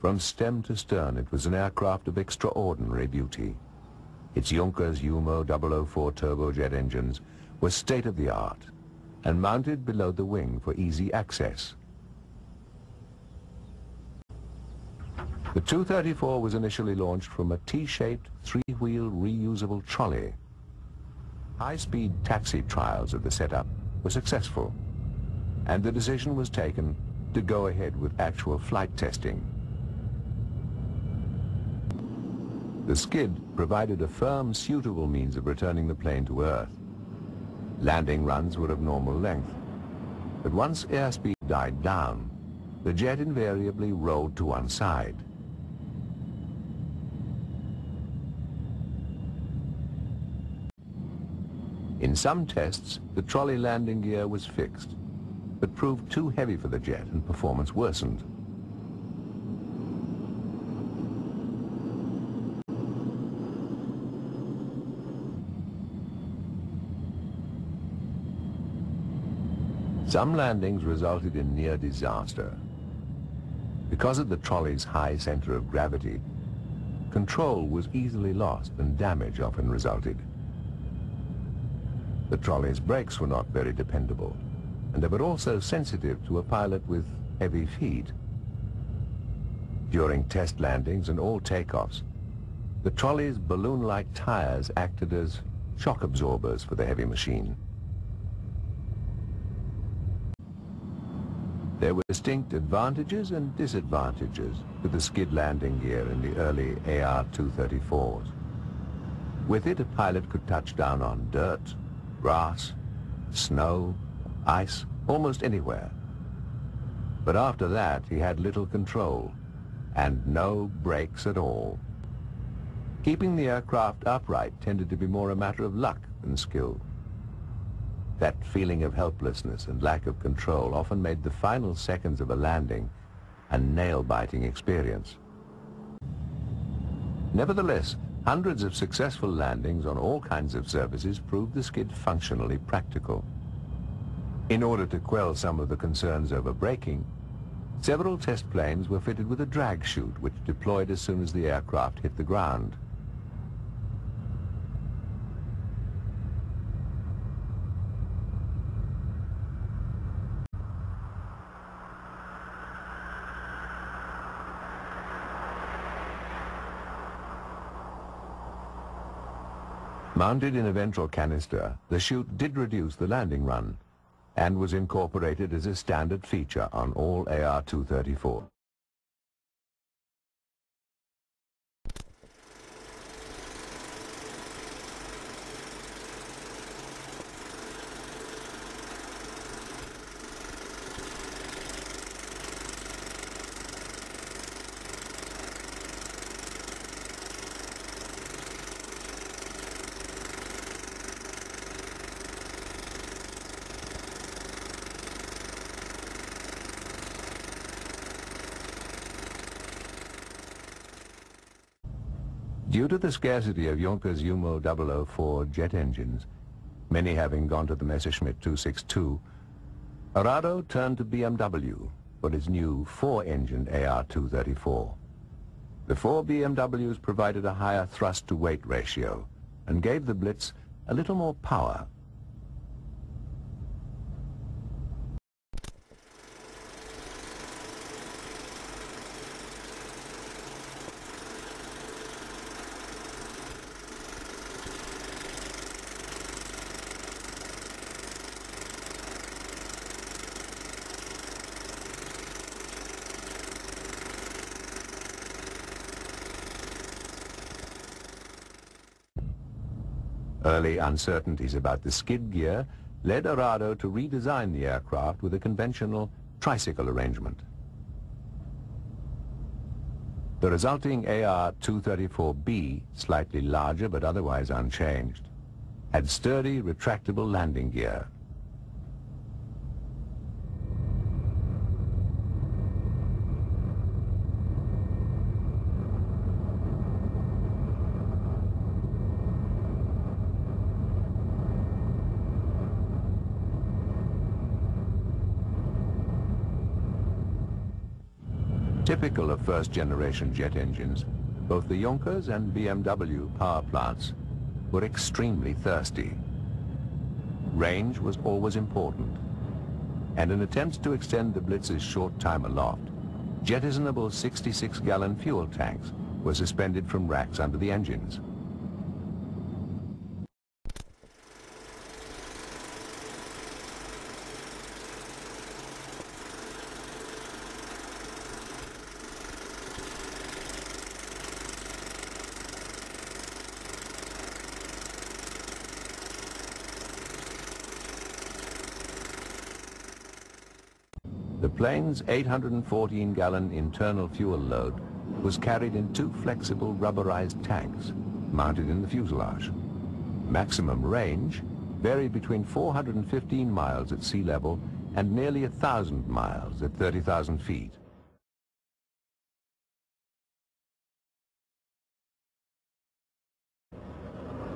From stem to stern, it was an aircraft of extraordinary beauty. Its Junkers Jumo 004 turbojet engines were state-of-the-art and mounted below the wing for easy access. The Tu-34 was initially launched from a T-shaped, three-wheel reusable trolley. High-speed taxi trials of the setup were successful, and the decision was taken to go ahead with actual flight testing. The skid provided a firm, suitable means of returning the plane to Earth. Landing runs were of normal length, but once airspeed died down, the jet invariably rolled to one side. In some tests, the trolley landing gear was fixed, but proved too heavy for the jet and performance worsened. Some landings resulted in near disaster. Because of the trolley's high center of gravity, control was easily lost and damage often resulted. The trolley's brakes were not very dependable, and they were also sensitive to a pilot with heavy feet. During test landings and all takeoffs, the trolley's balloon-like tires acted as shock absorbers for the heavy machine. There were distinct advantages and disadvantages to the skid landing gear in the early AR-234s. With it, a pilot could touch down on dirt, grass, snow, ice, almost anywhere. But after that, he had little control and no brakes at all. Keeping the aircraft upright tended to be more a matter of luck than skill. That feeling of helplessness and lack of control often made the final seconds of a landing a nail-biting experience. Nevertheless, hundreds of successful landings on all kinds of surfaces proved the skid functionally practical. In order to quell some of the concerns over braking, several test planes were fitted with a drag chute which deployed as soon as the aircraft hit the ground. Mounted in a ventral canister, the chute did reduce the landing run and was incorporated as a standard feature on all AR-234. Due to the scarcity of Junkers Jumo 004 jet engines, many having gone to the Messerschmitt 262, Arado turned to BMW for its new 4-engined AR-234. The 4 BMWs provided a higher thrust-to-weight ratio and gave the Blitz a little more power. Early uncertainties about the skid gear led Arado to redesign the aircraft with a conventional tricycle arrangement. The resulting AR-234B, slightly larger but otherwise unchanged, had sturdy, retractable landing gear. Typical of first-generation jet engines, both the Junkers and BMW power plants were extremely thirsty. Range was always important, and in attempts to extend the Blitz's short time aloft, jettisonable 66-gallon fuel tanks were suspended from racks under the engines. The plane's 814-gallon internal fuel load was carried in two flexible rubberized tanks mounted in the fuselage. Maximum range varied between 415 miles at sea level and nearly 1,000 miles at 30,000 feet.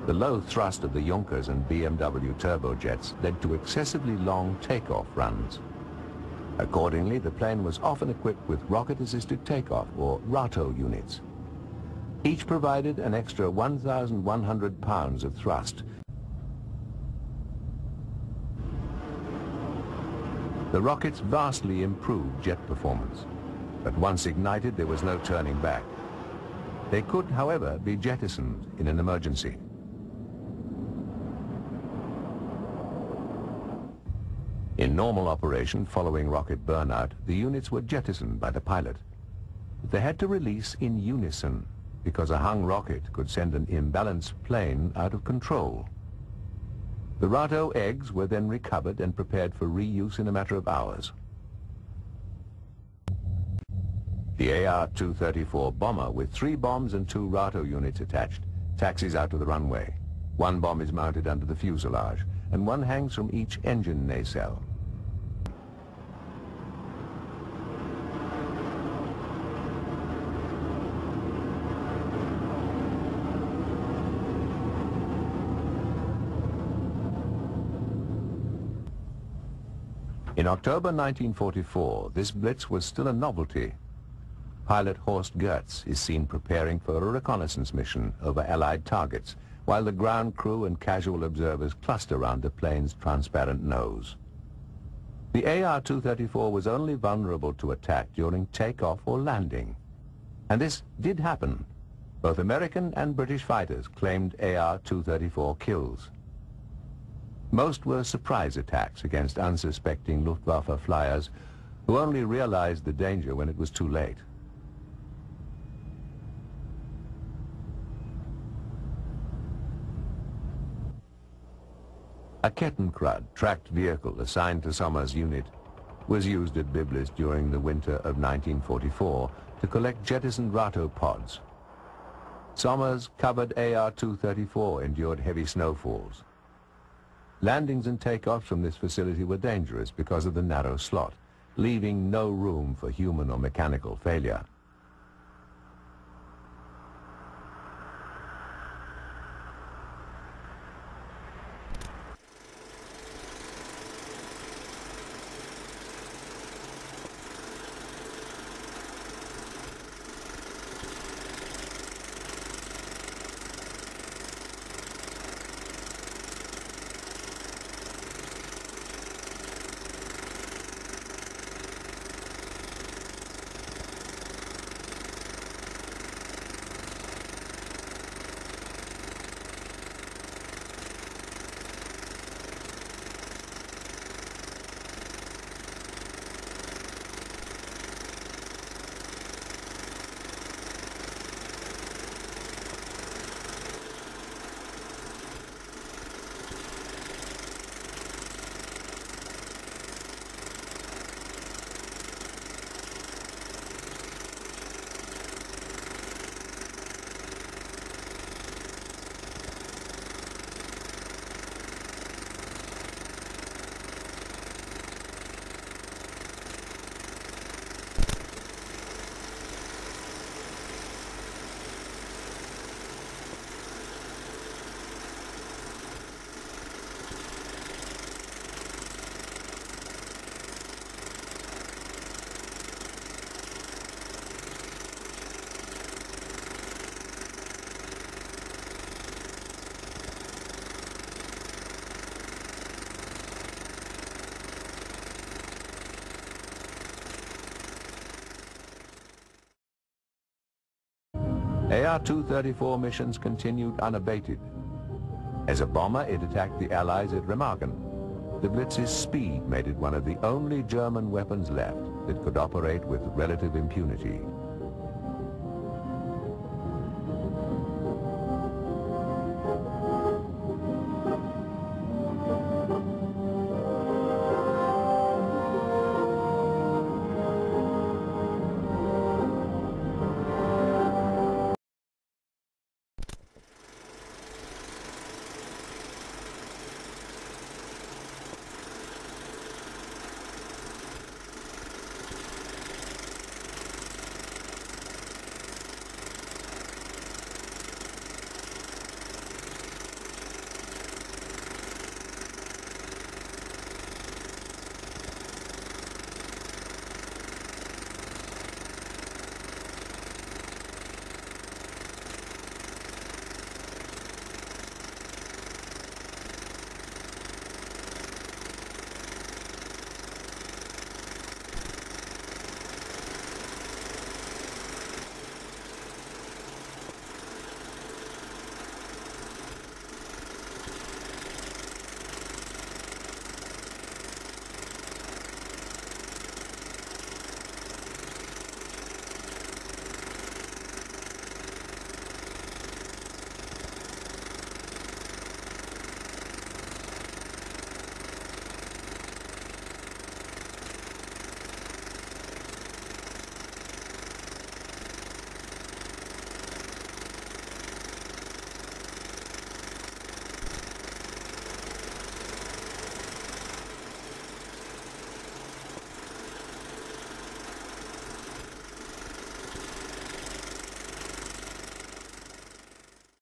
The low thrust of the Junkers and BMW turbojets led to excessively long takeoff runs. Accordingly, the plane was often equipped with rocket-assisted takeoff, or RATO units. Each provided an extra 1,100 pounds of thrust. The rockets vastly improved jet performance, but once ignited, there was no turning back. They could, however, be jettisoned in an emergency. In normal operation following rocket burnout, the units were jettisoned by the pilot. But they had to release in unison because a hung rocket could send an imbalanced plane out of control. The RATO eggs were then recovered and prepared for reuse in a matter of hours. The AR-234 bomber, with 3 bombs and 2 RATO units attached, taxis out to the runway. 1 bomb is mounted under the fuselage, and 1 hangs from each engine nacelle. In October 1944, this Blitz was still a novelty. Pilot Horst Goetz is seen preparing for a reconnaissance mission over Allied targets, while the ground crew and casual observers cluster around the plane's transparent nose. The AR-234 was only vulnerable to attack during takeoff or landing. And this did happen. Both American and British fighters claimed AR-234 kills. Most were surprise attacks against unsuspecting Luftwaffe flyers who only realized the danger when it was too late. A Kettenkrad tracked vehicle assigned to Sommer's unit was used at Biblis during the winter of 1944 to collect jettisoned RATO pods. Sommer's covered AR-234 endured heavy snowfalls. Landings and takeoffs from this facility were dangerous because of the narrow slot, leaving no room for human or mechanical failure. AR-234 missions continued unabated. As a bomber, it attacked the Allies at Remagen. The Blitz's speed made it one of the only German weapons left that could operate with relative impunity.